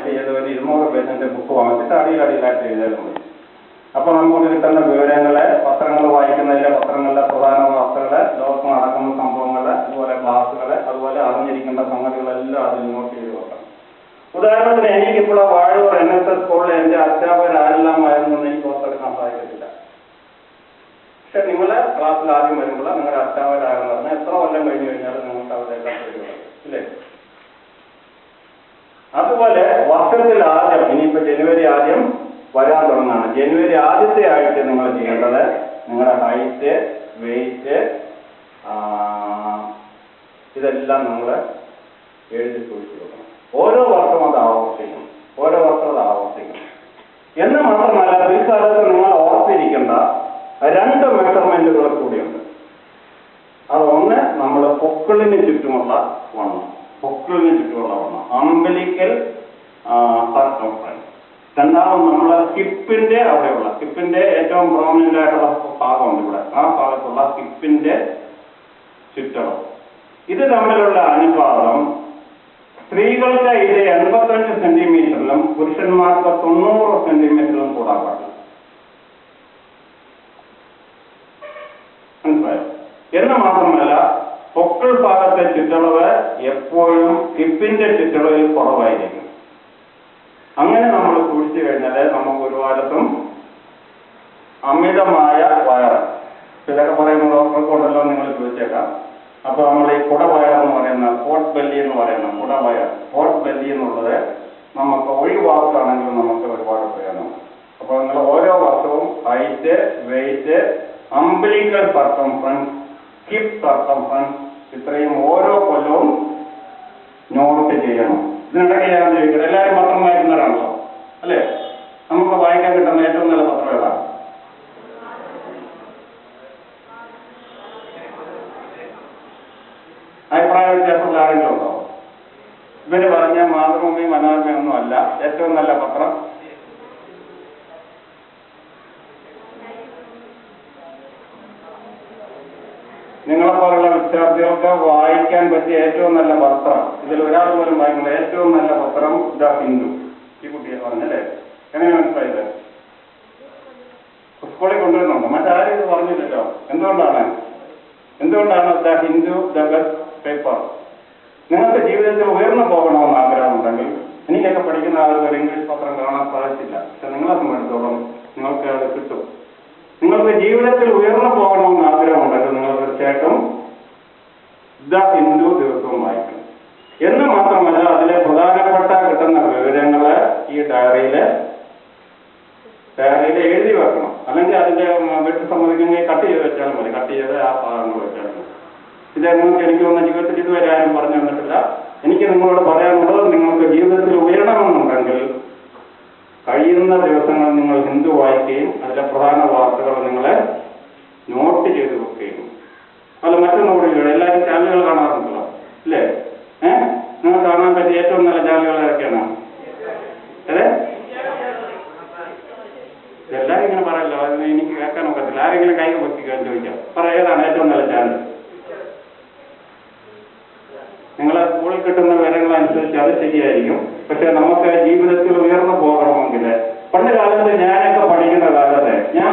Type ചെയ്ത് ഒരു 200 പേജിന്റെ ബുക്ക് വാങ്ങിച്ചിട്ട് അടിയിലായിട്ട് എഴുതിയാലും മതി. അപ്പൊ നമുക്ക് കിട്ടുന്ന വിവരങ്ങളെ, പത്രങ്ങൾ വായിക്കുന്നതിലെ പത്രങ്ങളിലെ പ്രധാന വാർത്തകളെ, ലോകത്ത് നടക്കുന്ന സംഭവങ്ങളെ, അതുപോലെ ക്ലാസ്സുകളെ, അതുപോലെ അറിഞ്ഞിരിക്കേണ്ട സംഗതികളെല്ലാം അതിൽ നോട്ട് ചെയ്ത് വെക്കണം. ഉദാഹരണത്തിന് എനിക്കിപ്പോൾ വാഴൂർ NSS സ്കൂളിൽ എന്റെ അധ്യാപകരാരെല്ലാമായിരുന്നു എന്ന് എനിക്ക് ഓർത്തെടുക്കാൻ സാധിക്കത്തില്ല. പക്ഷെ നിങ്ങളെ ക്ലാസ്സിൽ ആദ്യം വരുമ്പോൾ നിങ്ങളുടെ അധ്യാപകരാരെന്ന് പറഞ്ഞാൽ എത്ര കൊല്ലം കഴിഞ്ഞു കഴിഞ്ഞാൽ നിങ്ങൾക്ക് അവരെല്ലാം കഴിയുള്ളൂ, ഇല്ലേ? അതുപോലെ വർഷത്തിൽ ആദ്യം, ഇനിയിപ്പോ ജനുവരി ആദ്യം വരാൻ തുടങ്ങാണ്. ജനുവരി ആദ്യത്തെ ആഴ്ച നിങ്ങൾ ചെയ്യേണ്ടത് നിങ്ങളുടെ ഹൈറ്റ്, വെയിറ്റ്, ഇതെല്ലാം നിങ്ങൾ എഴുതി സൂക്ഷിച്ചു വെക്കണം. ഓരോ വർഷവും അത് ആവർത്തിക്കും, ഓരോ വർഷവും അത് ആവർത്തിക്കും. എന്ന് മാത്രമല്ല, പിൽക്കാലത്ത് നിങ്ങൾ ഓർത്തിരിക്കേണ്ട 2 മെഷർമെന്റുകൾ കൂടിയുണ്ട്. അതൊന്ന് നമ്മൾ പൊക്കിളിന് ചുറ്റുമുള്ള വണ്ണം, പൊക്കിളിന് ചുറ്റുമുള്ള വണ്ണം, അംബലിക്കൽ സർക്കംഫറൻസ്. രണ്ടാമത് നമ്മളെ ഹിപ്പിന്റെ അവിടെയുള്ള, ഹിപ്പിന്റെ ഏറ്റവും പ്രോമിനന്റ് ആയിട്ടുള്ള ഭാഗമുണ്ട് ഇവിടെ, ആ ഭാഗത്തുള്ള ഹിപ്പിന്റെ ചുറ്റളവ്. ഇത് തമ്മിലുള്ള അനുപാതം സ്ത്രീകൾക്ക് ഇത് 85 സെന്റിമീറ്ററിലും പുരുഷന്മാർക്ക് 90 സെന്റിമീറ്ററിലും കൂടാൻ പാടില്ല. മനസ്സിലായോ? എന്ന് മാത്രമല്ല, പൊക്കിൾ ഭാഗത്തെ ചുറ്റളവ് എപ്പോഴും ഹിപ്പിന്റെ ചുറ്റളവിൽ കുറവായിരിക്കും. അങ്ങനെ നമ്മൾ സൂക്ഷിച്ചു കഴിഞ്ഞാൽ നമുക്ക് ഒരു കാലത്തും അമിതമായ വയറ്, ഇതൊക്കെ പറയുന്ന ഡോക്ടർക്കുണ്ടല്ലോ നിങ്ങൾ ചോദിച്ചേക്കാം. അപ്പൊ നമ്മൾ ഈ കുടവയർ എന്ന് പറയുന്ന, ഹോട്ട് ബെല്ലി എന്ന് പറയുന്ന കുടവയർ, ഹോട്ട് ബെല്ലി എന്നുള്ളത് നമുക്ക് ഒഴിവാക്കുകയാണെങ്കിൽ നമുക്ക് ഒരുപാട് പ്രയോജനമാണ്. അപ്പൊ നിങ്ങൾ ഓരോ വർഷവും height, weight, umbilical circumference, hip circumference, ഇത്രയും ഓരോ കൊല്ലവും നോട്ട് ചെയ്യണം. ഇതിനിടയ്ക്ക് ഞാൻ ചോദിക്കുന്നത്, എല്ലാവരും പത്രം വായിക്കുന്നവരാണല്ലോ അല്ലേ? നമുക്ക് വായിക്കാൻ കിട്ടുന്ന ഏറ്റവും നല്ല പത്രം ഏതാണ്? അഭിപ്രായ വ്യത്യാസമുള്ള ആരെങ്കിലും ഉണ്ടോ? ഇവര് പറഞ്ഞ മാതൃഭൂമി, മനോരമയൊന്നും അല്ല ഏറ്റവും നല്ല പത്രം. നിങ്ങളെപ്പോലുള്ള വിദ്യാർത്ഥികൾക്ക് വായിക്കാൻ പറ്റിയ ഏറ്റവും നല്ല പത്രം, ഇതിൽ ഒരാൾ പോലും വായിക്കുന്ന ഏറ്റവും നല്ല പത്രം ദ ഹിന്ദു. ഈ കുട്ടിയെ പറഞ്ഞല്ലേ? എങ്ങനെ മനസ്സിലായത്? സ്കൂളിൽ കൊണ്ടുവരുന്നുണ്ടോ? മറ്റാരും ഇത് പറഞ്ഞില്ലല്ലോ. എന്തുകൊണ്ടാണ് the Hindu the best paper? നിങ്ങൾക്ക് ജീവിതത്തിൽ ഉയർന്നു പോകണമെന്ന് ആഗ്രഹമുണ്ടെങ്കിൽ, എനിക്കൊക്കെ പഠിക്കുന്ന ആളുകൾ ഒരു ഇംഗ്ലീഷ് പത്രം കാണാൻ സാധിച്ചില്ല, പക്ഷെ നിങ്ങളെ സംബന്ധിച്ചിടത്തോളം നിങ്ങൾക്ക് അത് കിട്ടും. നിങ്ങൾക്ക് ജീവിതത്തിൽ ഉയർന്നു പോകണമെന്ന് ആഗ്രഹമുണ്ടെങ്കിൽ നിങ്ങൾ തീർച്ചയായിട്ടും ദ ഹിന്ദു ദിവസവും വായിക്കും. എന്ന് മാത്രമല്ല, അതിലെ പ്രധാനപ്പെട്ട കിട്ടുന്ന വിവരങ്ങള് ഈ ഡയറിയില് എഴുതി വെക്കണം. അല്ലെങ്കിൽ അതിന്റെ വീട്ടിൽ സമ്മതിക്കുമെങ്കിൽ കട്ട് ചെയ്ത് വെച്ചാലും മതി. കട്ട് ചെയ്ത് ആ ഭാഗങ്ങൾ വെച്ചാൽ മതി. ഇത് നിങ്ങൾക്ക് എനിക്ക് തോന്നുന്ന ജീവിതത്തിൽ ഇതുവരെ ആരും പറഞ്ഞു തന്നിട്ടില്ല. എനിക്ക് നിങ്ങളോട് പറയാനുള്ളത്, നിങ്ങൾക്ക് ജീവിതത്തിൽ ഉയരണമെന്നുണ്ടെങ്കിൽ കഴിയുന്ന ദിവസങ്ങൾ നിങ്ങൾ ഹിന്ദു വായിക്കുകയും അതിലെ പ്രധാന വാർത്തകൾ നിങ്ങളെ നോട്ട് ചെയ്ത് വെക്കുകയും. അല്ല, മറ്റൊന്നും കൂടി എല്ലാവരും ചാനലുകൾ കാണാറുണ്ടല്ലോ അല്ലേ? നിങ്ങൾ കാണാൻ പറ്റിയ ഏറ്റവും നല്ല ചാനലുകൾ ഏതൊക്കെയാണ്? അതെ, ഇതെല്ലാം ഇങ്ങനെ പറയല്ലോ, അതിന് എനിക്ക് കേൾക്കാൻ ഒക്കത്തില്ല. ആരെങ്കിലും കൈ പൊക്കിക്കാൻ ചോദിക്കാം, ഏതാണ് ഏറ്റവും നല്ല ചാനൽ? നിങ്ങളെ സ്കൂളിൽ കിട്ടുന്ന വിവരങ്ങളനുസരിച്ച് അത് ശരിയായിരിക്കും. പക്ഷെ നമുക്ക് ജീവിതത്തിൽ ഉയർന്നു പോകണമെങ്കിൽ, പണ്ട് കാലത്ത് ഞാനൊക്കെ പഠിക്കുന്ന കാലത്ത് ഞാൻ